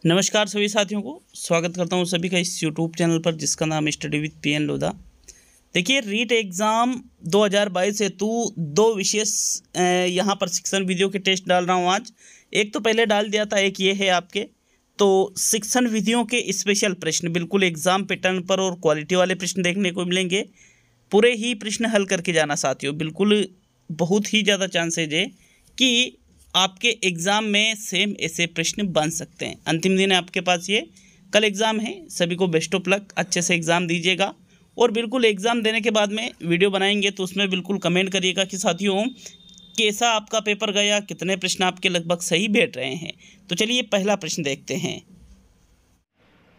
नमस्कार सभी साथियों को स्वागत करता हूं सभी का इस यूट्यूब चैनल पर जिसका नाम स्टडी विद पीएन लोधा। देखिए रीट एग्ज़ाम 2022 हेतु दो विशेष यहां पर शिक्षण विधियों के टेस्ट डाल रहा हूं आज। एक तो पहले डाल दिया था, एक ये है आपके तो शिक्षण विधियों के स्पेशल प्रश्न बिल्कुल एग्ज़ाम पैटर्न पर और क्वालिटी वाले प्रश्न देखने को मिलेंगे। पूरे ही प्रश्न हल करके जाना साथियों, बिल्कुल बहुत ही ज़्यादा चांसेज है कि आपके एग्ज़ाम में सेम ऐसे प्रश्न बन सकते हैं। अंतिम दिन है आपके पास, ये कल एग्ज़ाम है, सभी को बेस्ट ऑफ लक, अच्छे से एग्ज़ाम दीजिएगा। और बिल्कुल एग्ज़ाम देने के बाद में वीडियो बनाएंगे तो उसमें बिल्कुल कमेंट करिएगा कि साथियों कैसा आपका पेपर गया, कितने प्रश्न आपके लगभग सही बैठ रहे हैं। तो चलिए पहला प्रश्न देखते हैं।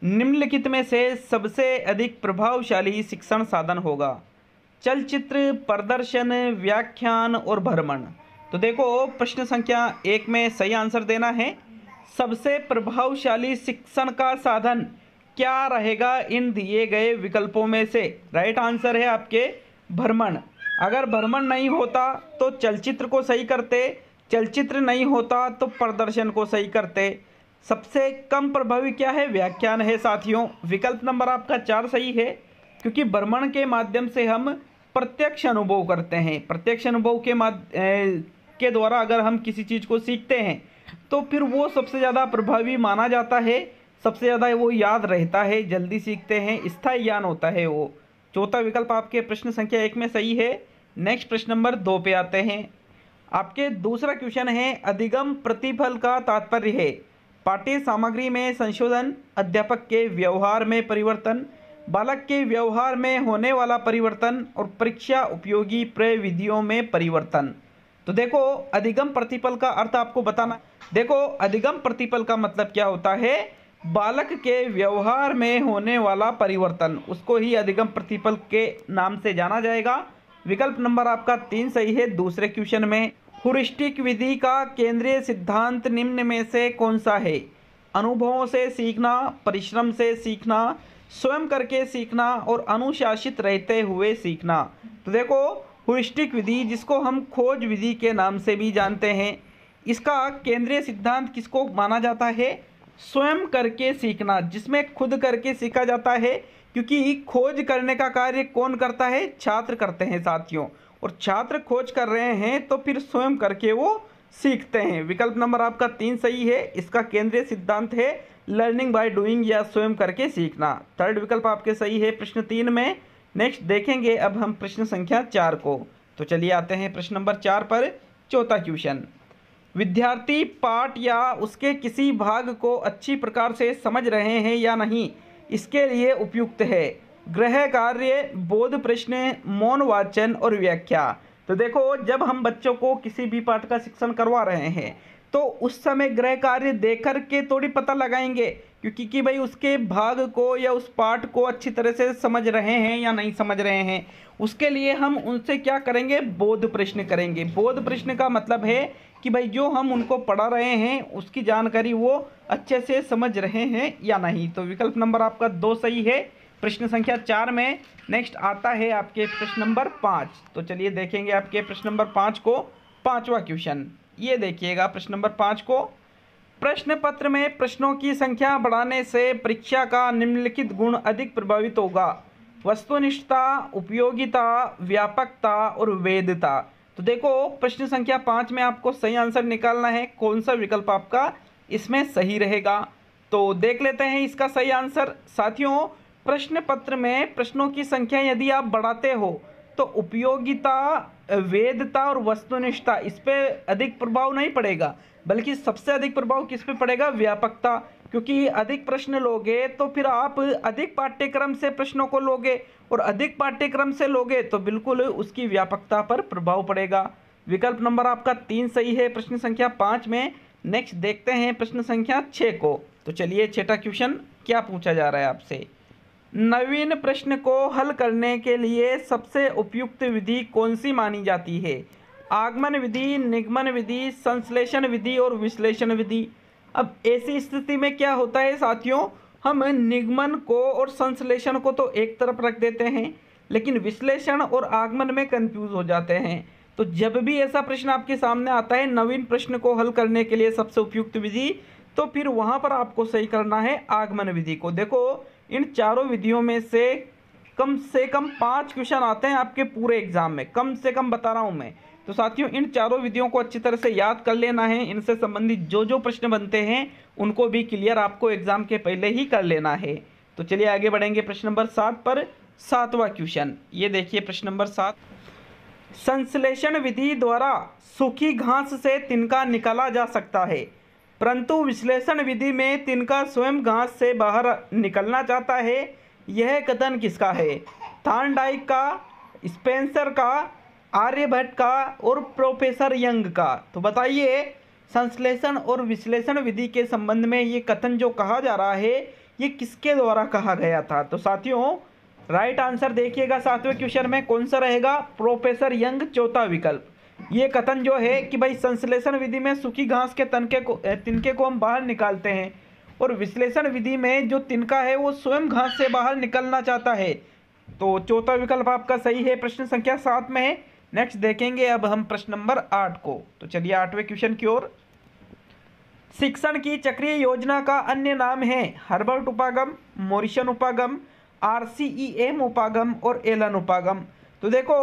निम्नलिखित में से सबसे अधिक प्रभावशाली शिक्षण साधन होगा? चलचित्र, प्रदर्शन, व्याख्यान और भ्रमण। तो देखो प्रश्न संख्या 1 में सही आंसर देना है। सबसे प्रभावशाली शिक्षण का साधन क्या रहेगा इन दिए गए विकल्पों में से? राइट आंसर है आपके भ्रमण। अगर भ्रमण नहीं होता तो चलचित्र को सही करते, चलचित्र नहीं होता तो प्रदर्शन को सही करते। सबसे कम प्रभावी क्या है? व्याख्यान है साथियों। विकल्प नंबर आपका 4 सही है, क्योंकि भ्रमण के माध्यम से हम प्रत्यक्ष अनुभव करते हैं। प्रत्यक्ष अनुभव के द्वारा अगर हम किसी चीज़ को सीखते हैं तो फिर वो सबसे ज़्यादा प्रभावी माना जाता है, सबसे ज़्यादा वो याद रहता है, जल्दी सीखते हैं, स्थायी ज्ञान होता है वो। चौथा विकल्प आपके प्रश्न संख्या 1 में सही है। नेक्स्ट प्रश्न नंबर 2 पे आते हैं। आपके दूसरा क्वेश्चन है, अधिगम प्रतिफल का तात्पर्य है पाठ्य सामग्री में संशोधन, अध्यापक के व्यवहार में परिवर्तन, बालक के व्यवहार में होने वाला परिवर्तन और परीक्षा उपयोगी प्रविधियों में परिवर्तन। तो देखो अधिगम प्रतिफल का अर्थ आपको बताना। देखो अधिगम प्रतिफल का मतलब क्या होता है? बालक के व्यवहार में होने वाला परिवर्तन, उसको ही अधिगम प्रतिफल के नाम से जाना जाएगा। विकल्प नंबर आपका 3 सही है दूसरे क्वेश्चन में। हुरिस्टिक विधि का केंद्रीय सिद्धांत निम्न में से कौन सा है? अनुभवों से सीखना, परिश्रम से सीखना, स्वयं करके सीखना और अनुशासित रहते हुए सीखना। तो देखो हुरिस्टिक विधि, जिसको हम खोज विधि के नाम से भी जानते हैं, इसका केंद्रीय सिद्धांत किसको माना जाता है? स्वयं करके सीखना, जिसमें खुद करके सीखा जाता है, क्योंकि खोज करने का कार्य कौन करता है? छात्र करते हैं साथियों। और छात्र खोज कर रहे हैं तो फिर स्वयं करके वो सीखते हैं। विकल्प नंबर आपका 3 सही है। इसका केंद्रीय सिद्धांत है लर्निंग बाय डूइंग या स्वयं करके सीखना। थर्ड विकल्प आपके सही है प्रश्न 3 में। नेक्स्ट देखेंगे अब हम प्रश्न संख्या 4 को। तो चलिए आते हैं प्रश्न नंबर 4 पर। चौथा क्वेश्चन, विद्यार्थी पाठ या उसके किसी भाग को अच्छी प्रकार से समझ रहे हैं या नहीं, इसके लिए उपयुक्त है गृह कार्य, बोध प्रश्न, मौन वाचन और व्याख्या। तो देखो जब हम बच्चों को किसी भी पाठ का शिक्षण करवा रहे हैं तो उस समय गृह कार्य देख कर के थोड़ी पता लगाएंगे, क्योंकि कि भाई उसके भाग को या उस पाठ को अच्छी तरह से समझ रहे हैं या नहीं समझ रहे हैं। उसके लिए हम उनसे क्या करेंगे? बोध प्रश्न करेंगे। बोध प्रश्न का मतलब है कि भाई जो हम उनको पढ़ा रहे हैं उसकी जानकारी वो अच्छे से समझ रहे हैं या नहीं। तो विकल्प नंबर आपका 2 सही है प्रश्न संख्या 4 में। नेक्स्ट आता है आपके प्रश्न नंबर 5। तो चलिए देखेंगे आपके प्रश्न नंबर 5 को। पांचवा क्वेश्चन ये देखिएगा प्रश्न नंबर 5 को। प्रश्न पत्र में प्रश्नों की संख्या बढ़ाने से परीक्षा का निम्नलिखित गुण अधिक प्रभावित होगा? वस्तुनिष्ठता, उपयोगिता, व्यापकता और वेधता। तो देखो प्रश्न संख्या 5 में आपको सही आंसर निकालना है। कौन सा विकल्प आपका इसमें सही रहेगा? तो देख लेते हैं इसका सही आंसर। साथियों प्रश्न पत्र में प्रश्नों की संख्या यदि आप बढ़ाते हो तो उपयोगिता, वेधता और वस्तुनिष्ठता इस पे अधिक प्रभाव नहीं पड़ेगा, बल्कि सबसे अधिक प्रभाव किस पे पड़ेगा? व्यापकता। क्योंकि अधिक प्रश्न लोगे तो फिर आप अधिक पाठ्यक्रम से प्रश्नों को लोगे, और अधिक पाठ्यक्रम से लोगे तो बिल्कुल उसकी व्यापकता पर प्रभाव पड़ेगा। विकल्प नंबर आपका 3 सही है प्रश्न संख्या 5 में। नेक्स्ट देखते हैं प्रश्न संख्या 6 को। तो चलिए छठा क्वेश्चन क्या पूछा जा रहा है आपसे। नवीन प्रश्न को हल करने के लिए सबसे उपयुक्त विधि कौन सी मानी जाती है? आगमन विधि, निगमन विधि, संश्लेषण विधि और विश्लेषण विधि। अब ऐसी स्थिति में क्या होता है साथियों, हम निगमन को और संश्लेषण को तो एक तरफ रख देते हैं, लेकिन विश्लेषण और आगमन में कंफ्यूज हो जाते हैं। तो जब भी ऐसा प्रश्न आपके सामने आता है नवीन प्रश्न को हल करने के लिए सबसे उपयुक्त विधि, तो फिर वहाँ पर आपको सही करना है आगमन विधि को। देखो इन चारों विधियों में से कम 5 क्वेश्चन आते हैं आपके पूरे एग्जाम में, कम से कम बता रहा हूँ मैं। तो साथियों इन चारों विधियों को अच्छी तरह से याद कर लेना है। इनसे संबंधित जो जो प्रश्न बनते हैं उनको भी क्लियर आपको एग्जाम के पहले ही कर लेना है। तो चलिए आगे बढ़ेंगे प्रश्न नंबर 7 पर। 7वां क्वेश्चन ये देखिए, प्रश्न नंबर 7, संश्लेषण विधि द्वारा सूखी घास से तिनका निकाला जा सकता है, परंतु विश्लेषण विधि में तिनका स्वयं घास से बाहर निकलना चाहता है। यह कथन किसका है? थॉर्नडाइक का, स्पेंसर का, आर्यभट्ट का और प्रोफेसर यंग का। तो बताइए संश्लेषण और विश्लेषण विधि के संबंध में ये कथन जो कहा जा रहा है ये किसके द्वारा कहा गया था? तो साथियों राइट आंसर देखिएगा 7वें क्वेश्चन में कौन सा रहेगा? प्रोफेसर यंग, चौथा विकल्प। ये कथन जो है कि भाई संश्लेषण विधि में सूखी घास के तिनके को हम बाहर निकालते हैं और विश्लेषण विधि में जो तिनका है वो स्वयं घास से बाहर निकलना चाहता है। तो चौथा विकल्प आपका सही है, प्रश्न संख्या 7 में है। नेक्स्ट देखेंगे अब हम प्रश्न नंबर 8 को। तो चलिए 8वें क्वेश्चन की ओर। शिक्षण की चक्रीय योजना का अन्य नाम है हर्बर्ट उपागम, मॉरिसन उपागम, RCEM उपागम और एलन उपागम। तो देखो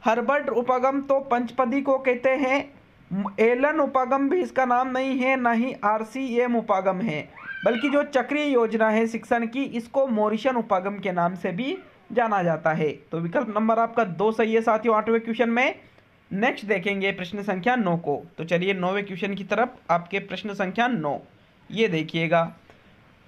हर्बर्ट उपागम तो पंचपदी को कहते हैं, एलन उपागम भी इसका नाम नहीं है, ना ही RCEM उपागम है, बल्कि जो चक्रीय योजना है शिक्षण की इसको मॉरिसन उपागम के नाम से भी जाना जाता है। तो विकल्प नंबर आपका 2 सही है साथियों 8वें क्वेश्चन में। नेक्स्ट देखेंगे प्रश्न संख्या 9 को। तो चलिए 9वें क्वेश्चन की तरफ। आपके प्रश्न संख्या 9 ये देखिएगा,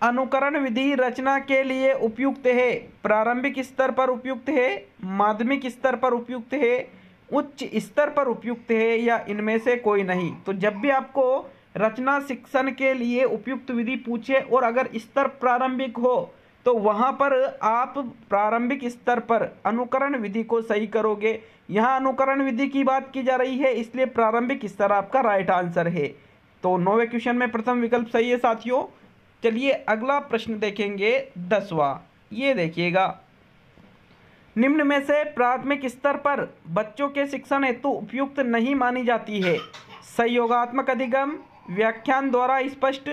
अनुकरण विधि रचना के लिए उपयुक्त है, प्रारंभिक स्तर पर उपयुक्त है, माध्यमिक स्तर पर उपयुक्त है, उच्च स्तर पर उपयुक्त है या इनमें से कोई नहीं। तो जब भी आपको रचना शिक्षण के लिए उपयुक्त विधि पूछे और अगर स्तर प्रारंभिक हो तो वहाँ पर आप प्रारंभिक स्तर पर अनुकरण विधि को सही करोगे। यहाँ अनुकरण विधि की बात की जा रही है इसलिए प्रारंभिक स्तर आपका राइट आंसर है। तो 9वें क्वेश्चन में प्रथम विकल्प सही है साथियों। चलिए अगला प्रश्न देखेंगे 10वां। ये देखिएगा, निम्न में से प्राथमिक स्तर पर बच्चों के शिक्षण हेतु उपयुक्त नहीं मानी जाती है? सहयोगात्मक अधिगम, व्याख्यान द्वारा स्पष्ट,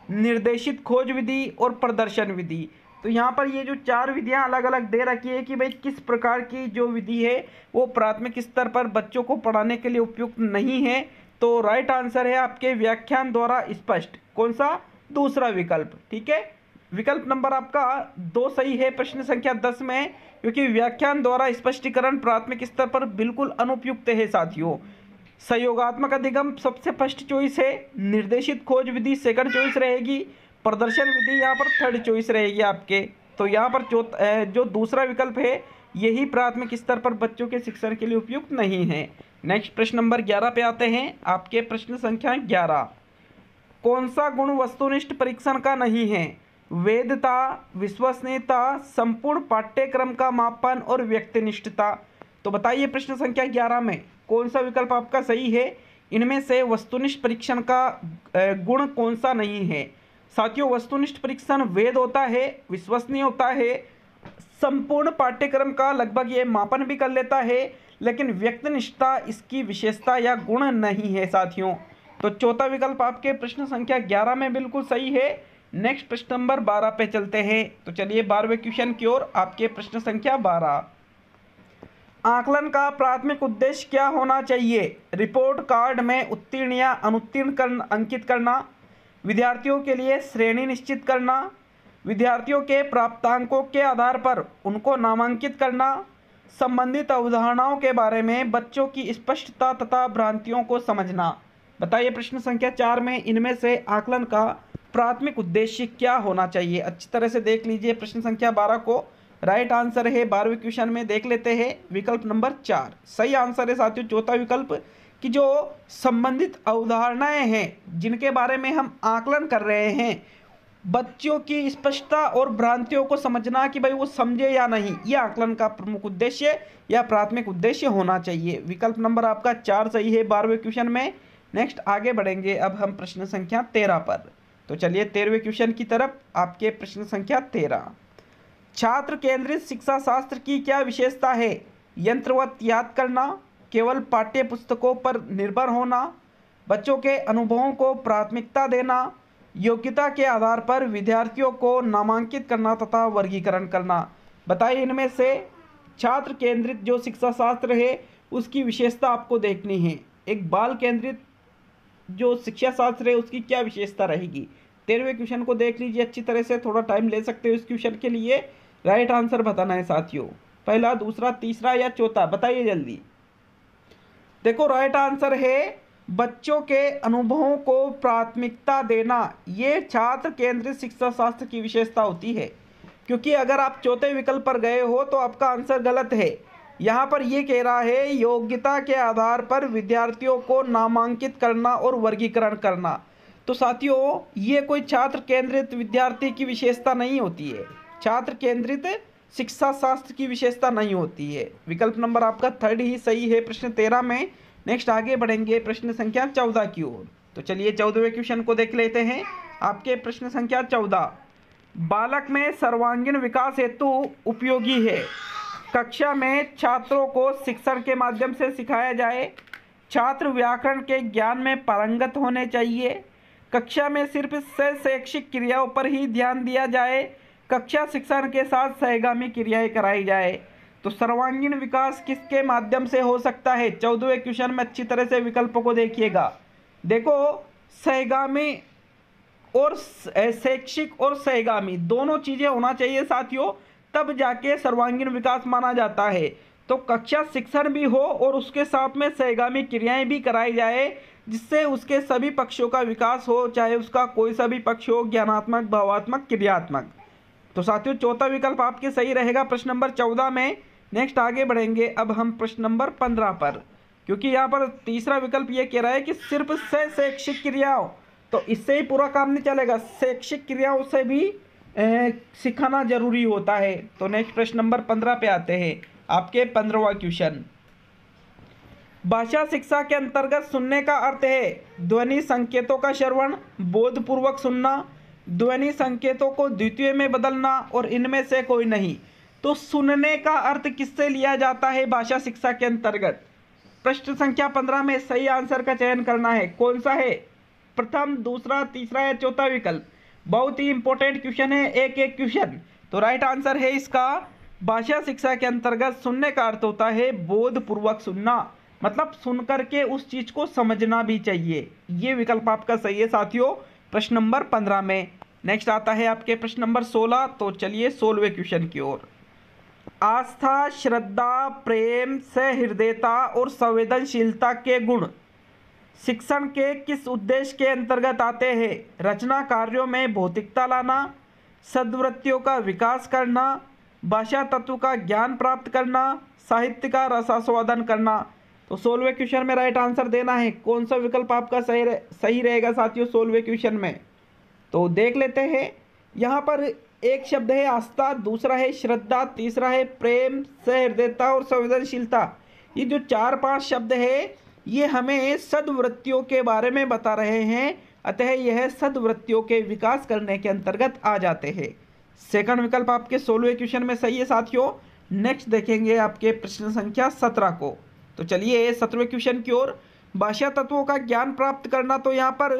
निर्देशित खोज विधि और प्रदर्शन विधि। तो यहाँ पर ये जो 4 विधियाँ अलग अलग दे रखी है कि भाई किस प्रकार की जो विधि है वो प्राथमिक स्तर पर बच्चों को पढ़ाने के लिए उपयुक्त नहीं है। तो राइट आंसर है आपके व्याख्यान द्वारा स्पष्ट। कौन सा? दूसरा विकल्प। ठीक है, विकल्प नंबर आपका 2 सही है प्रश्न संख्या 10 में, क्योंकि व्याख्यान द्वारा स्पष्टीकरण प्राथमिक स्तर पर बिल्कुल अनुपयुक्त है साथियों। सहयोगात्मक अधिगम सबसे फर्स्ट चॉइस है, निर्देशित खोज विधि सेकंड चॉइस रहेगी, प्रदर्शन विधि यहाँ पर थर्ड चॉइस रहेगी आपके। तो यहाँ पर जो दूसरा विकल्प है यही प्राथमिक स्तर पर बच्चों के शिक्षण के लिए उपयुक्त नहीं है। नेक्स्ट प्रश्न नंबर 11 पे आते हैं। आपके प्रश्न संख्या 11, कौन सा गुण वस्तुनिष्ठ परीक्षण का नहीं है? वैधता, विश्वसनीयता, संपूर्ण पाठ्यक्रम का मापन और व्यक्तिनिष्ठता। तो बताइए प्रश्न संख्या 11 में कौन सा विकल्प आपका सही है? इनमें से वस्तुनिष्ठ परीक्षण का गुण कौन सा नहीं है? साथियों वस्तुनिष्ठ परीक्षण वैध होता है, विश्वसनीय होता है, संपूर्ण पाठ्यक्रम का लगभग ये मापन भी कर लेता है, लेकिन व्यक्तिनिष्ठता इसकी विशेषता या गुण नहीं है साथियों। तो चौथा विकल्प आपके प्रश्न संख्या 11 में बिल्कुल सही है। नेक्स्ट प्रश्न नंबर 12 पे चलते हैं। तो चलिए 12वें क्वेश्चन की ओर। आपके प्रश्न संख्या 12, आकलन का प्राथमिक उद्देश्य क्या होना चाहिए? रिपोर्ट कार्ड में उत्तीर्ण या अनुत्तीर्ण अंकित करना, विद्यार्थियों के लिए श्रेणी निश्चित करना, विद्यार्थियों के प्राप्तांकों के आधार पर उनको नामांकित करना, संबंधित अवधारणाओं के बारे में बच्चों की स्पष्टता तथा भ्रांतियों को समझना। बताइए प्रश्न संख्या 4 में इनमें से आकलन का प्राथमिक उद्देश्य क्या होना चाहिए? अच्छी तरह से देख लीजिए प्रश्न संख्या 12 को। राइट आंसर है 12वें क्वेश्चन में, देख लेते हैं विकल्प नंबर 4 सही आंसर है साथियों। चौथा विकल्प कि जो संबंधित अवधारणाएं हैं जिनके बारे में हम आकलन कर रहे हैं, बच्चों की स्पष्टता और भ्रांतियों को समझना कि भाई वो समझे या नहीं, यह आकलन का प्रमुख उद्देश्य या प्राथमिक उद्देश्य होना चाहिए। विकल्प नंबर आपका 4 सही है 12वें क्वेश्चन में। नेक्स्ट आगे बढ़ेंगे अब हम प्रश्न संख्या 13 पर। तो चलिए 13वें क्वेश्चन की तरफ। आपके प्रश्न संख्या 13, छात्र केंद्रित शिक्षा शास्त्र की क्या विशेषता है? यंत्रवत याद करना, केवल पाठ्य पुस्तकों पर निर्भर होना, बच्चों के अनुभवों को प्राथमिकता देना, योग्यता के आधार पर विद्यार्थियों को नामांकित करना तथा वर्गीकरण करना। बताइए इनमें से छात्र केंद्रित जो शिक्षा शास्त्र है उसकी विशेषता आपको देखनी है। एक बाल केंद्रित जो शिक्षा शास्त्र है उसकी क्या विशेषता रहेगी। 13वें क्वेश्चन को देख लीजिए अच्छी तरह से, थोड़ा टाइम ले सकते हो इस क्वेश्चन के लिए। राइट आंसर बताना है साथियों, पहला, दूसरा, तीसरा या चौथा, बताइए जल्दी। देखो राइट आंसर है बच्चों के अनुभवों को प्राथमिकता देना। ये छात्र केंद्रित शिक्षा शास्त्र की विशेषता होती है, क्योंकि अगर आप चौथे विकल्प पर गए हो तो आपका आंसर गलत है। यहाँ पर ये कह रहा है योग्यता के आधार पर विद्यार्थियों को नामांकित करना और वर्गीकरण करना। तो साथियों ये कोई छात्र केंद्रित विद्यार्थी की विशेषता नहीं होती है, छात्र केंद्रित शिक्षा शास्त्र की विशेषता नहीं होती है। विकल्प नंबर आपका थर्ड ही सही है प्रश्न 13 में। नेक्स्ट आगे बढ़ेंगे प्रश्न संख्या 14 की ओर। तो चलिए 14वें क्वेश्चन को देख लेते हैं। आपके प्रश्न संख्या 14, बालक में सर्वांगीण विकास हेतु उपयोगी है। कक्षा में छात्रों को शिक्षण के माध्यम से सिखाया जाए। छात्र व्याकरण के ज्ञान में पारंगत होने चाहिए। कक्षा में सिर्फ शैक्षिक क्रियाओं पर ही ध्यान दिया जाए। कक्षा शिक्षण के साथ सहगामी क्रियाएं कराई जाए। तो सर्वांगीण विकास किसके माध्यम से हो सकता है। 14वें क्वेश्चन में अच्छी तरह से विकल्पों को देखिएगा। देखो सहगामी और शैक्षिक और सहगामी दोनों चीजें होना चाहिए साथियों, तब जाके सर्वांगीण विकास माना जाता है। तो कक्षा शिक्षण भी हो और उसके साथ में सहगामी क्रियाएं भी कराई जाए, जिससे उसके सभी पक्षों का विकास हो, चाहे उसका कोई सा भी पक्ष हो, ज्ञानात्मक, भावात्मक, क्रियात्मक। तो साथियों चौथा विकल्प आपके सही रहेगा प्रश्न नंबर 14 में। नेक्स्ट आगे बढ़ेंगे अब हम प्रश्न नंबर 15 पर, क्योंकि यहाँ पर तीसरा विकल्प ये कह रहा है कि सिर्फ शैक्षिक क्रियाओं, तो इससे ही पूरा काम नहीं चलेगा, शैक्षिक क्रियाओं से भी सिखाना जरूरी होता है। तो नेक्स्ट प्रश्न नंबर 15 पे आते हैं। आपके 15वां क्वेश्चन, भाषा शिक्षा के अंतर्गत सुनने का अर्थ है ध्वनि संकेतों का श्रवण, बोधपूर्वक सुनना, ध्वनि संकेतों को द्वितीय में बदलना और इनमें से कोई नहीं। तो सुनने का अर्थ किससे लिया जाता है भाषा शिक्षा के अंतर्गत। प्रश्न संख्या 15 में सही आंसर का चयन करना है। कौन सा है, प्रथम, दूसरा, तीसरा या चौथा विकल्प। बहुत ही इंपॉर्टेंट क्वेश्चन है, एक एक क्वेश्चन। तो राइट आंसर है इसका भाषा शिक्षा के अंतर्गत सुनने का अर्थ होता है बोधपूर्वक सुनना, मतलब सुन करके उस चीज को समझना भी चाहिए। ये विकल्प आपका सही है साथियों प्रश्न नंबर 15 में। नेक्स्ट आता है आपके प्रश्न नंबर 16। तो चलिए 16वें क्वेश्चन की ओर। आस्था, श्रद्धा, प्रेम, सहृदयता और संवेदनशीलता के गुण शिक्षण के किस उद्देश्य के अंतर्गत आते हैं। रचना कार्यों में भौतिकता लाना, सद्वृत्तियों का विकास करना, भाषा तत्व का ज्ञान प्राप्त करना, साहित्य का रसास्वादन करना। तो 16वें क्वेश्चन में राइट आंसर देना है। कौन सा विकल्प आपका सही रहेगा साथियों 16वें क्वेश्चन में। तो देख लेते हैं। यहाँ पर एक शब्द है आस्था, दूसरा है श्रद्धा, तीसरा है प्रेम, सहृदयता और संवेदनशीलता। ये जो 4-5 शब्द है ये हमें सद्वृत्तियों के बारे में बता रहे हैं, अतः यह सद्वृत्तियों के विकास करने के अंतर्गत आ जाते हैं। सेकंड विकल्प आपके 16वें क्वेश्चन में सही है साथियों। नेक्स्ट देखेंगे आपके प्रश्न संख्या 17 को। तो चलिए 17वें क्वेश्चन की ओर। भाषा तत्वों का ज्ञान प्राप्त करना, तो यहाँ पर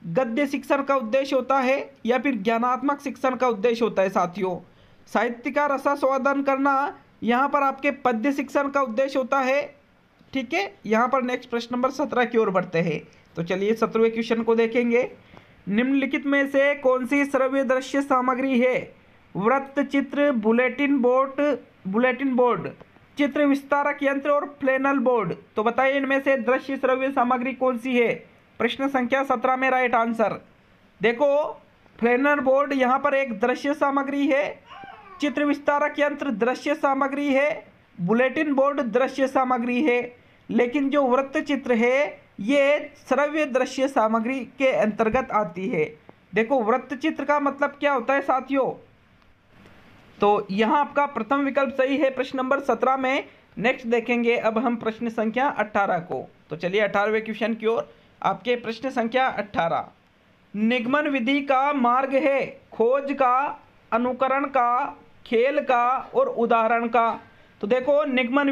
गद्य शिक्षण का उद्देश्य होता है या फिर ज्ञानात्मक शिक्षण का उद्देश्य होता है साथियों। साहित्य का रसास्वादन करना, यहाँ पर आपके पद्य शिक्षण का उद्देश्य होता है। ठीक है, यहाँ पर नेक्स्ट प्रश्न नंबर 17 की ओर बढ़ते हैं। तो चलिए 17वें क्वेश्चन को देखेंगे। निम्नलिखित में से कौन सी श्रव्य दृश्य सामग्री है। वृत्त चित्र, बुलेटिन बोर्ड, चित्र विस्तारक यंत्र और फ्लैनल बोर्ड। तो बताइए इनमें से दृश्य श्रव्य सामग्री कौन सी है। प्रश्न संख्या 17 में राइट आंसर देखो फ्लैनल बोर्ड यहाँ पर एक दृश्य सामग्री है, चित्र विस्तारक यंत्र दृश्य सामग्री है, बुलेटिन बोर्ड दृश्य सामग्री है, लेकिन जो वृत्त चित्र है ये श्रव्य दृश्य सामग्री के अंतर्गत आती है। देखो वृत्त चित्र का मतलब क्या होता है साथियों। तो यहाँ आपका प्रथम विकल्प सही है प्रश्न नंबर 17 में। नेक्स्ट देखेंगे अब हम प्रश्न संख्या 18 को। तो चलिए 18वें क्वेश्चन की ओर। आपके प्रश्न संख्या 18, निगमन विधि का मार्ग है खोज का, अनुकरण का, खेल का और उदाहरण का। तो देखो निगमन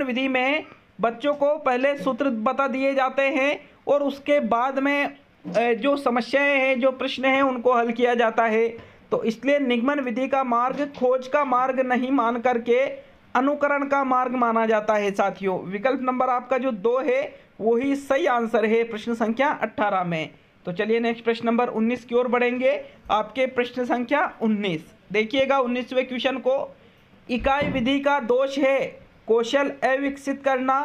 विधि में बच्चों को पहले सूत्र बता दिए जाते हैं और उसके बाद में जो समस्याएं हैं, जो प्रश्न हैं, उनको हल किया जाता है। तो इसलिए निगमन विधि का मार्ग खोज का मार्ग नहीं मान करके अनुकरण का मार्ग माना जाता है साथियों। विकल्प नंबर आपका जो 2 है वही सही आंसर है प्रश्न संख्या 18 में। तो चलिए नेक्स्ट प्रश्न नंबर 19 की ओर बढ़ेंगे। आपके प्रश्न संख्या 19 देखिएगा। 19वें क्वेश्चन को, इकाई विधि का दोष है कौशल अविकसित करना,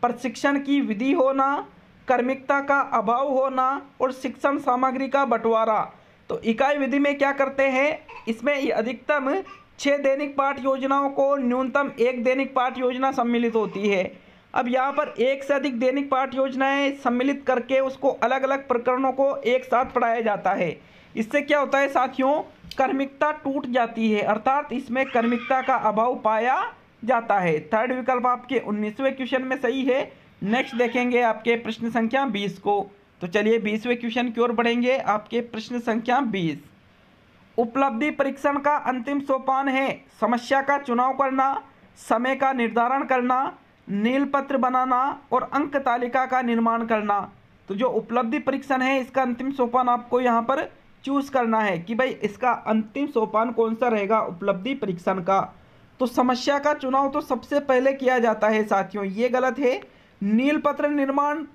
प्रशिक्षण की विधि होना, कर्मिकता का अभाव होना और शिक्षण सामग्री का बंटवारा। तो इकाई विधि में क्या करते हैं, इसमें अधिकतम 6 दैनिक पाठ योजनाओं को न्यूनतम 1 दैनिक पाठ योजना सम्मिलित होती है। अब यहाँ पर एक से अधिक दैनिक पाठ योजनाएं सम्मिलित करके उसको अलग अलग प्रकरणों को एक साथ पढ़ाया जाता है। इससे क्या होता है साथियों, कर्मिकता टूट जाती है, अर्थात इसमें कर्मिकता का अभाव पाया जाता है। थर्ड विकल्प आपके 19वें क्वेश्चन में सही है। नेक्स्ट देखेंगे आपके प्रश्न संख्या 20 को। तो चलिए 20वें क्वेश्चन की ओर बढ़ेंगे। आपके प्रश्न संख्या 20, उपलब्धि परीक्षण का अंतिम सोपान है समस्या का चुनाव करना, समय का निर्धारण करना, नील पत्र बनाना और अंक तालिका का निर्माण करना। तो जो उपलब्धि परीक्षण है इसका अंतिम सोपान आपको यहाँ पर चूज करना है कि भाई इसका अंतिम सोपान कौन सा रहेगा उपलब्धि परीक्षण का। तो समस्या का चुनाव तो सबसे पहले किया जाता है साथियों, ये गलत है। नील पत्र निर्माण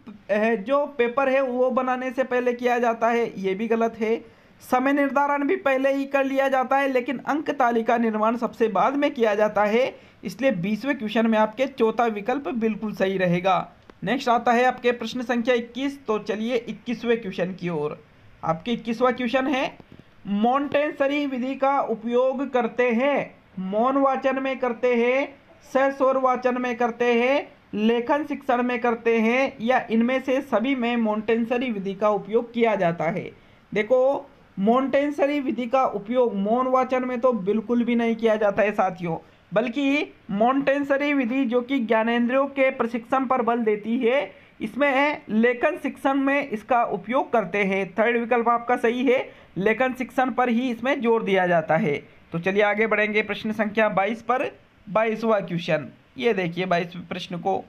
जो पेपर है वो बनाने से पहले किया जाता है, ये भी गलत है। समय निर्धारण भी पहले ही कर लिया जाता है, लेकिन अंक तालिका निर्माण सबसे बाद में किया जाता है। इसलिए 20वें क्वेश्चन में आपके चौथा विकल्प बिल्कुल सही रहेगा। नेक्स्ट आता है आपके प्रश्न संख्या 21। तो चलिए 21वें क्वेश्चन की ओर। आपके 21वां क्वेश्चन है, मॉन्टेसरी विधि का उपयोग करते हैं, मौन वाचन में करते हैं, सस्वर वाचन में करते हैं, लेखन शिक्षण में करते हैं, या इनमें से सभी में मॉन्टेसरी विधि का उपयोग किया जाता है। देखो, मॉन्टेसरी विधि का उपयोग मौन वाचन में तो बिल्कुल भी नहीं किया जाता है साथियों, बल्कि मॉन्टेसरी विधि जो कि ज्ञानेंद्रियों के प्रशिक्षण पर बल देती है, इसमें लेखन शिक्षण में इसका उपयोग करते हैं। थर्ड विकल्प आपका सही है, लेखन शिक्षण पर ही इसमें जोर दिया जाता है। तो चलिए आगे बढ़ेंगे प्रश्न संख्या 22 पर। 22वां क्वेश्चन, ये देखिए 22वें प्रश्न को,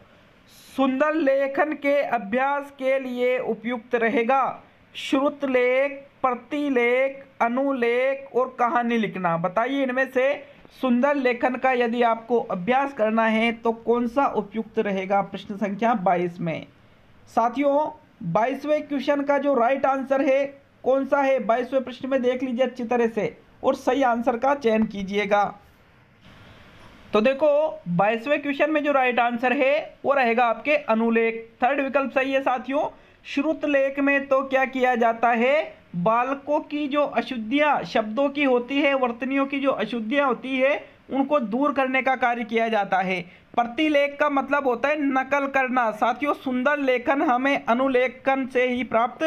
सुंदर लेखन के अभ्यास के लिए उपयुक्त रहेगा श्रुतलेख, प्रतिलेख, अनुलेख और कहानी लिखना। बताइए इनमें से सुंदर लेखन का यदि आपको अभ्यास करना है तो कौन सा उपयुक्त रहेगा प्रश्न संख्या 22 में। साथियों 22वें क्वेश्चन का जो राइट आंसर है कौन सा है, 22वें प्रश्न में देख लीजिए अच्छी तरह से और सही आंसर का चयन कीजिएगा। तो देखो 22वें क्वेश्चन में जो राइट आंसर है वो रहेगा आपके अनुलेख। थर्ड विकल्प सही है साथियों। श्रुतलेख में तो क्या किया जाता है, बालकों की जो अशुद्धियां शब्दों की होती है, वर्तनियों की जो अशुद्धियां होती है, उनको दूर करने का कार्य किया जाता है। प्रतिलेख का मतलब होता है नकल करना। साथियों सुंदर लेखन हमें अनुलेखन से ही प्राप्त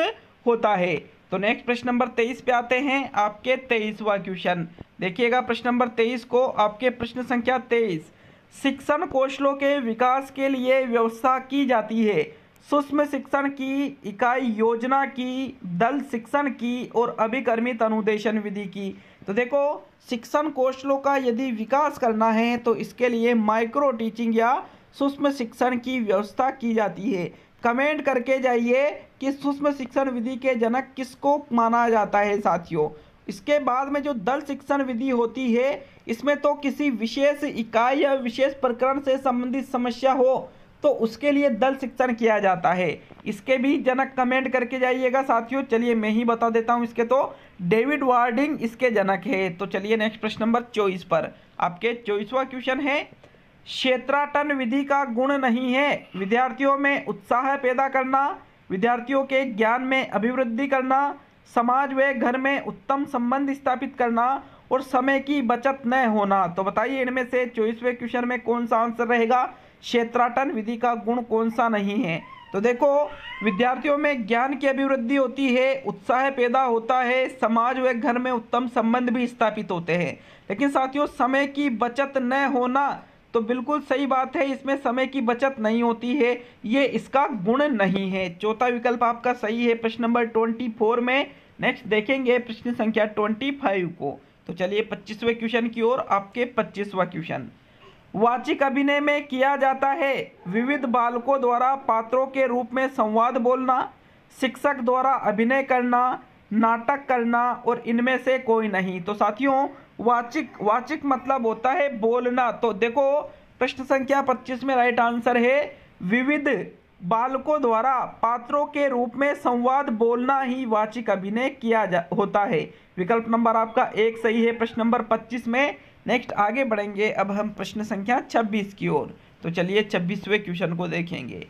होता है। तो नेक्स्ट प्रश्न नंबर 23 पे आते हैं। आपके 23वां क्वेश्चन देखिएगा। प्रश्न नंबर 23 को, आपके प्रश्न संख्या 23, शिक्षण कौशलों के विकास के लिए व्यवस्था की जाती है सूक्ष्म शिक्षण की, इकाई योजना की, दल शिक्षण की और अभिकर्मित अनुदेशन विधि की। तो देखो शिक्षण कौशलों का यदि विकास करना है तो इसके लिए माइक्रो टीचिंग या सूक्ष्म शिक्षण की व्यवस्था की जाती है। कमेंट करके जाइए कि सूक्ष्म शिक्षण विधि के जनक किसको माना जाता है साथियों। इसके बाद में जो दल शिक्षण विधि होती है इसमें तो किसी विशेष इकाई या विशेष प्रकरण से संबंधित समस्या हो तो उसके लिए दल शिक्षण किया जाता है। इसके भी जनक कमेंट करके जाइएगा साथियों। चलिए मैं ही बता देता हूं इसके, तो डेविड वार्डिंग इसके जनक है। तो चलिए नेक्स्ट प्रश्न नंबर 24 पर। आपके 24वां क्वेश्चन है, क्षेत्राटन विधि का गुण नहीं है विद्यार्थियों में उत्साह पैदा करना, विद्यार्थियों के ज्ञान में अभिवृद्धि करना, समाज व घर में उत्तम संबंध स्थापित करना और समय की बचत न होना। तो बताइए इनमें से 24वें क्वेश्चन में कौन सा आंसर रहेगा, क्षेत्राटन विधि का गुण कौन सा नहीं है। तो देखो विद्यार्थियों में ज्ञान की अभिवृद्धि होती है, उत्साह पैदा होता है, समाज व घर में उत्तम संबंध भी स्थापित होते हैं। लेकिन साथियों समय की बचत न होना तो बिल्कुल सही बात है, इसमें समय की बचत नहीं होती है, ये इसका गुण नहीं है। चौथा विकल्प आपका सही है प्रश्न नंबर 24 में। नेक्स्ट देखेंगे प्रश्न संख्या 25 को। तो चलिए 25वें क्वेश्चन की ओर। आपके 25वां क्वेश्चन, वाचिक अभिनय में किया जाता है विविध बालकों द्वारा पात्रों के रूप में संवाद बोलना, शिक्षक द्वारा अभिनय करना, नाटक करना और इनमें से कोई नहीं। तो साथियों वाचिक मतलब होता है बोलना। तो देखो प्रश्न संख्या 25 में राइट आंसर है विविध बालकों द्वारा पात्रों के रूप में संवाद बोलना ही वाचिक अभिनय किया होता है। विकल्प नंबर आपका 1 सही है प्रश्न नंबर 25 में। नेक्स्ट आगे बढ़ेंगे अब हम प्रश्न संख्या 26 की ओर। तो चलिए 26वें क्वेश्चन को देखेंगे।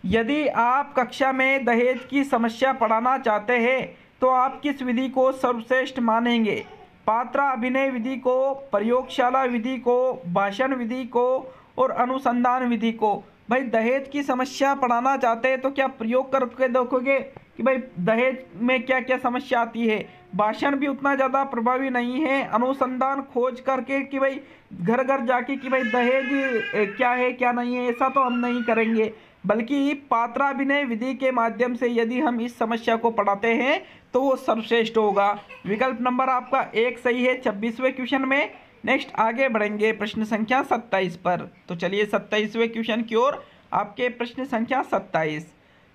यदि आप कक्षा में दहेज की समस्या पढ़ाना चाहते हैं तो आप किस विधि को सर्वश्रेष्ठ मानेंगे? पात्र अभिनय विधि को, प्रयोगशाला विधि को, भाषण विधि को और अनुसंधान विधि को। भाई दहेज की समस्या पढ़ाना चाहते हैं तो क्या प्रयोग करके देखोगे कि भाई दहेज में क्या क्या समस्या आती है? भाषण भी उतना ज़्यादा प्रभावी नहीं है। अनुसंधान खोज करके कि भाई घर घर जाके कि भाई दहेज क्या है क्या नहीं है, ऐसा तो हम नहीं करेंगे, बल्कि पात्राभिनय विधि के माध्यम से यदि हम इस समस्या को पढ़ाते हैं तो वो सर्वश्रेष्ठ होगा। विकल्प नंबर आपका 1 सही है 26वें क्वेश्चन में। नेक्स्ट आगे बढ़ेंगे प्रश्न संख्या 27 पर। तो चलिए 27वें क्वेश्चन की ओर। आपके प्रश्न संख्या 27,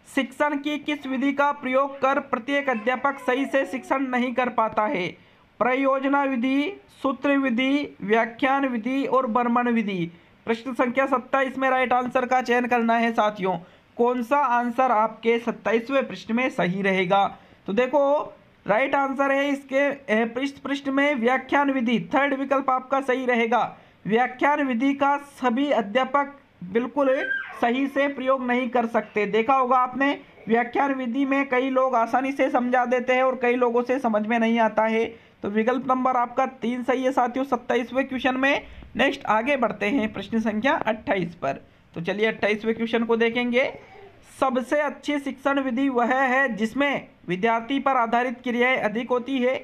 शिक्षण की किस विधि का प्रयोग कर प्रत्येक अध्यापक सही से शिक्षण नहीं कर पाता है? प्रयोजना विधि, सूत्र विधि, व्याख्यान विधि और बर्मन विधि। प्रश्न संख्या 27 में राइट आंसर का चयन करना है साथियों। कौन सा आंसर आपके 27वें प्रश्न में सही रहेगा? तो देखो राइट आंसर है इसके पृष्ठ में व्याख्यान विधि। थर्ड विकल्प आपका सही रहेगा। व्याख्यान विधि का सभी अध्यापक बिल्कुल सही से प्रयोग नहीं कर सकते। देखा होगा आपने, व्याख्यान विधि में कई लोग आसानी से समझा देते हैं और कई लोगों से समझ में नहीं आता है। तो विकल्प नंबर आपका 3 सही है साथियों 27वें क्वेश्चन में। नेक्स्ट आगे बढ़ते हैं प्रश्न संख्या 28 पर। तो चलिए 28वें क्वेश्चन को देखेंगे। सबसे अच्छी शिक्षण विधि वह है जिसमें विद्यार्थी पर आधारित क्रियाएं अधिक होती है,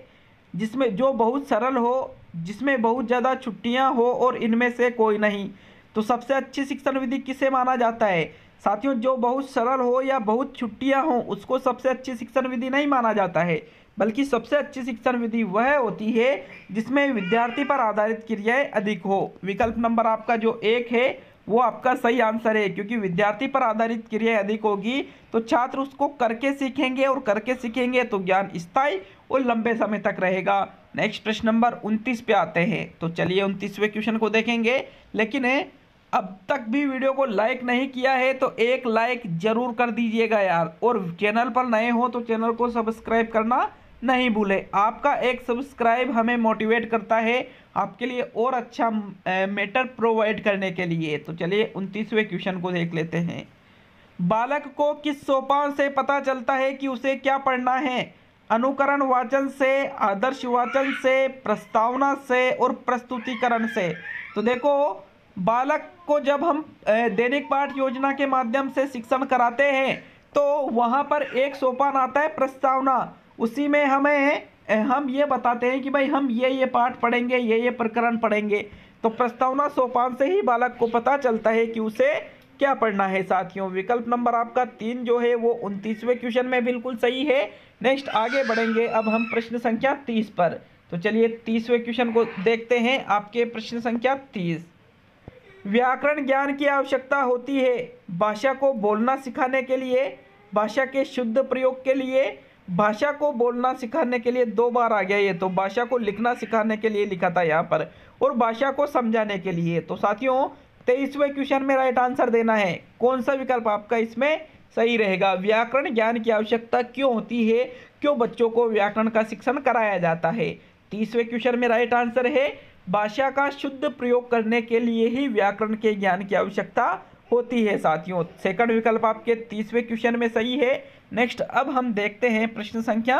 जिसमें जो बहुत सरल हो, जिसमें बहुत ज़्यादा छुट्टियां हो और इनमें से कोई नहीं। तो सबसे अच्छी शिक्षण विधि किसे माना जाता है साथियों? जो बहुत सरल हो या बहुत छुट्टियां हो उसको सबसे अच्छी शिक्षण विधि नहीं माना जाता है, बल्कि सबसे अच्छी शिक्षण विधि वह होती है जिसमें विद्यार्थी पर आधारित क्रियाएं अधिक हो। विकल्प नंबर आपका जो 1 है वो आपका सही आंसर है, क्योंकि विद्यार्थी पर आधारित क्रियाएं अधिक होगी तो छात्र उसको करके सीखेंगे और करके सीखेंगे तो ज्ञान स्थायी और लंबे समय तक रहेगा। नेक्स्ट प्रश्न नंबर 29 पे आते हैं। तो चलिए 29वें क्वेश्चन को देखेंगे। लेकिन अब तक भी वीडियो को लाइक नहीं किया है तो एक लाइक जरूर कर दीजिएगा यार, और चैनल पर नए हो तो चैनल को सब्सक्राइब करना नहीं भूले। आपका एक सब्सक्राइब हमें मोटिवेट करता है आपके लिए और अच्छा मैटर प्रोवाइड करने के लिए। तो चलिए 29वें क्वेश्चन को देख लेते हैं। बालक को किस सोपान से पता चलता है कि उसे क्या पढ़ना है? अनुकरण वाचन से, आदर्श वाचन से, प्रस्तावना से और प्रस्तुतिकरण से। तो देखो बालक को जब हम दैनिक पाठ योजना के माध्यम से शिक्षण कराते हैं तो वहाँ पर एक सोपान आता है प्रस्तावना। उसी में हम ये बताते हैं कि भाई हम ये पाठ पढ़ेंगे, ये प्रकरण पढ़ेंगे। तो प्रस्तावना सोपान से ही बालक को पता चलता है कि उसे क्या पढ़ना है साथियों। विकल्प नंबर आपका 3 जो है वो 29वें क्वेश्चन में बिल्कुल सही है। नेक्स्ट आगे बढ़ेंगे अब हम प्रश्न संख्या 30 पर। तो चलिए 30वें क्वेश्चन को देखते हैं। आपके प्रश्न संख्या 30, व्याकरण ज्ञान की आवश्यकता होती है भाषा को बोलना सिखाने के लिए, भाषा के शुद्ध प्रयोग के लिए, भाषा को बोलना सिखाने के लिए 2 बार आ गया ये। तो भाषा को लिखना सिखाने के लिए लिखा था यहाँ पर, और भाषा को समझाने के लिए। तो साथियों 23वें क्वेश्चन में राइट आंसर देना है। कौन सा विकल्प आपका इसमें सही रहेगा? व्याकरण ज्ञान की आवश्यकता क्यों होती है, क्यों बच्चों को व्याकरण का शिक्षण कराया जाता है? 30वें क्वेश्चन में राइट आंसर है भाषा का शुद्ध प्रयोग करने के लिए ही व्याकरण के ज्ञान की आवश्यकता होती है साथियों। सेकंड विकल्प आपके 30वें क्वेश्चन में सही है। नेक्स्ट अब हम देखते हैं प्रश्न संख्या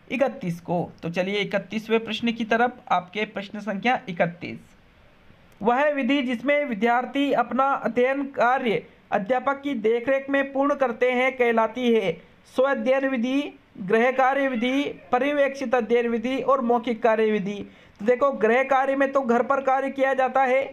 31 को। तो चलिए 31वें प्रश्न की तरफ। आपके प्रश्न संख्या 31, वह विधि जिसमें विद्यार्थी अपना अध्ययन कार्य अध्यापक की देखरेख में पूर्ण करते हैं कहलाती है स्व अध्ययन विधि, गृह कार्य विधि, पर्यवेक्षित अध्ययन विधि और मौखिक कार्य विधि। तो देखो गृह कार्य में तो घर पर कार्य किया जाता है,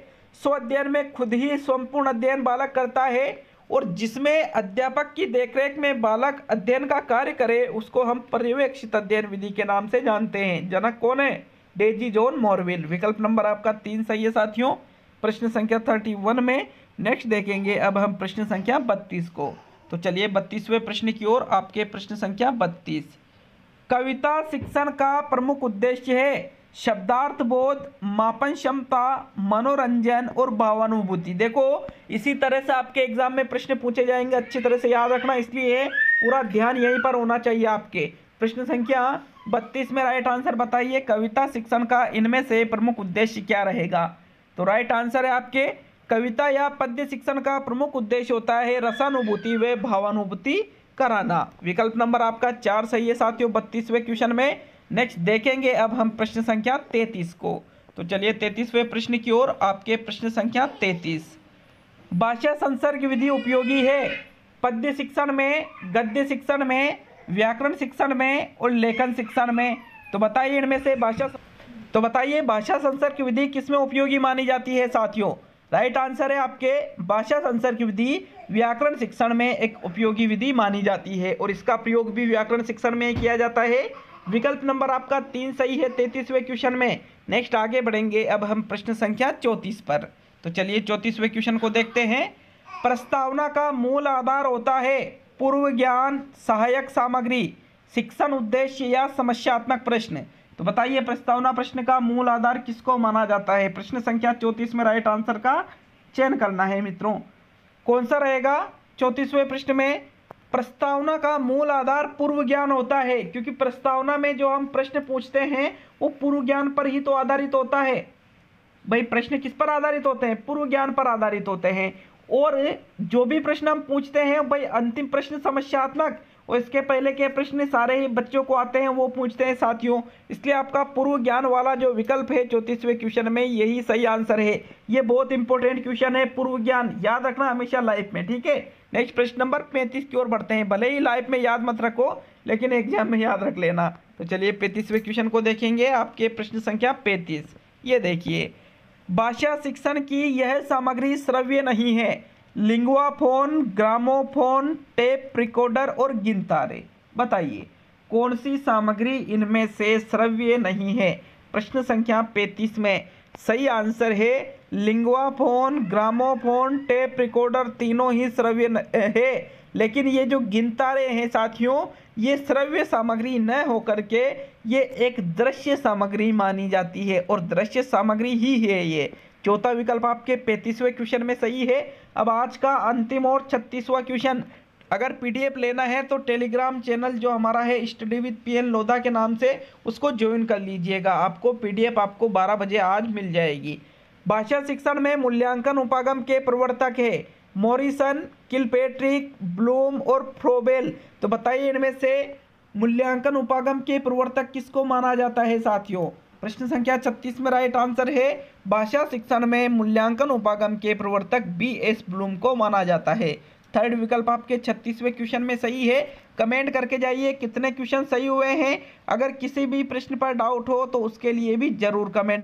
स्व अध्ययन में खुद ही संपूर्ण अध्ययन बालक करता है, और जिसमें अध्यापक की देखरेख में बालक अध्ययन का कार्य करे उसको हम पर्यवेक्षित अध्ययन विधि के नाम से जानते हैं। जनक कौन है? Daisy John Morville. विकल्प नंबर आपका 3 सही है साथियों प्रश्न संख्या 31 में। नेक्स्ट देखेंगे अब हम प्रश्न संख्या 32 को। तो चलिए 32वें प्रश्न की ओर, आपके प्रश्न संख्या 32। कविता शिक्षण का प्रमुख उद्देश्य है शब्दार्थ बोध, मापन क्षमता, मनोरंजन और भावानुभूति। देखो इसी तरह से आपके एग्जाम में प्रश्न पूछे जाएंगे, अच्छी तरह से याद रखना, इसलिए पूरा ध्यान यहीं पर होना चाहिए आपके। प्रश्न संख्या 32 में राइट आंसर बताइए, कविता शिक्षण का इनमें से प्रमुख उद्देश्य क्या रहेगा। तो राइट आंसर है आपके, कविता या पद्य शिक्षण का प्रमुख उद्देश्य होता है रसानुभूति व भावानुभूति कराना। विकल्प नंबर आपका 4 सही है साथियों 32वें क्वेश्चन में। नेक्स्ट देखेंगे अब हम प्रश्न संख्या 33 को। तो चलिए 33वें प्रश्न की ओर, आपके प्रश्न संख्या 33। भाषा संसर्ग विधि उपयोगी है पद्य शिक्षण में, गद्य शिक्षण में, व्याकरण शिक्षण में और लेखन शिक्षण में। तो बताइए इनमें से भाषा संसर्ग विधि किसमें उपयोगी मानी जाती है साथियों। राइट आंसर है आपके, भाषा संसर्ग विधि व्याकरण शिक्षण में एक उपयोगी विधि मानी जाती है और इसका प्रयोग भी व्याकरण शिक्षण में किया जाता है। विकल्प नंबर आपका 3 सही है 33वें क्वेश्चन में। नेक्स्ट आगे बढ़ेंगे अब हम प्रश्न संख्या 34 पर। तो चलिए 34वें क्वेश्चन को देखते हैं। प्रस्तावना का मूल आधार होता है पूर्व ज्ञान, सहायक सामग्री, शिक्षण उद्देश्य या समस्यात्मक प्रश्न। तो बताइए प्रस्तावना प्रश्न का मूल आधार किसको माना जाता है। प्रश्न संख्या 34 में राइट आंसर का चयन करना है मित्रों। कौन सा रहेगा 34वें प्रश्न में। प्रस्तावना का मूल आधार पूर्व ज्ञान होता है, क्योंकि प्रस्तावना में जो हम प्रश्न पूछते हैं वो पूर्व ज्ञान पर ही तो आधारित होता है। भाई प्रश्न किस पर आधारित होते हैं, पूर्व ज्ञान पर आधारित होते हैं। और जो भी प्रश्न हम पूछते हैं भाई अंतिम प्रश्न समस्यात्मक और इसके पहले के प्रश्न सारे ही बच्चों को आते हैं वो पूछते हैं साथियों। इसलिए आपका पूर्व ज्ञान वाला जो विकल्प है 34वें क्वेश्चन में यही सही आंसर है। ये बहुत इंपॉर्टेंट क्वेश्चन है, पूर्व ज्ञान याद रखना हमेशा लाइफ में, ठीक है। नेक्स्ट प्रश्न नंबर 35 की ओर बढ़ते हैं। भले ही लाइफ में याद मत रखो लेकिन एग्जाम में याद रख लेना। तो चलिए 35वें क्वेश्चन को देखेंगे, आपके प्रश्न संख्या 35। ये देखिए, भाषा शिक्षण की यह सामग्री श्रव्य नहीं है। लिंगुआफोन, ग्रामोफोन, टेप रिकॉर्डर और गिनतारे। बताइए कौन सी सामग्री इनमें से श्रव्य नहीं है। प्रश्न संख्या 35 में सही आंसर है लिंगुआफोन, ग्रामोफोन, टेप रिकॉर्डर तीनों ही श्रव्य है। लेकिन ये जो गिनतारे हैं साथियों ये श्रव्य सामग्री न होकर के ये एक दृश्य सामग्री मानी जाती है और दृश्य सामग्री ही है ये। चौथा विकल्प आपके 35वें क्वेश्चन में सही है। अब आज का अंतिम और 36वां क्वेश्चन। अगर पीडीएफ लेना है तो टेलीग्राम चैनल जो हमारा है स्टडी विद पीएन लोधा के नाम से उसको ज्वाइन कर लीजिएगा। आपको पीडीएफ आपको 12 बजे आज मिल जाएगी। भाषा शिक्षण में मूल्यांकन उपागम के प्रवर्तक है मॉरिसन, किलपेट्रिक, ब्लूम और फ्रोबेल। तो बताइए इनमें से मूल्यांकन उपागम के प्रवर्तक किसको माना जाता है साथियों। प्रश्न संख्या 36 में राइट आंसर है भाषा शिक्षण में मूल्यांकन उपागम के प्रवर्तक बीएस ब्लूम को माना जाता है। थर्ड विकल्प आपके 36वें क्वेश्चन में सही है। कमेंट करके जाइए कितने क्वेश्चन सही हुए हैं। अगर किसी भी प्रश्न पर डाउट हो तो उसके लिए भी जरूर कमेंट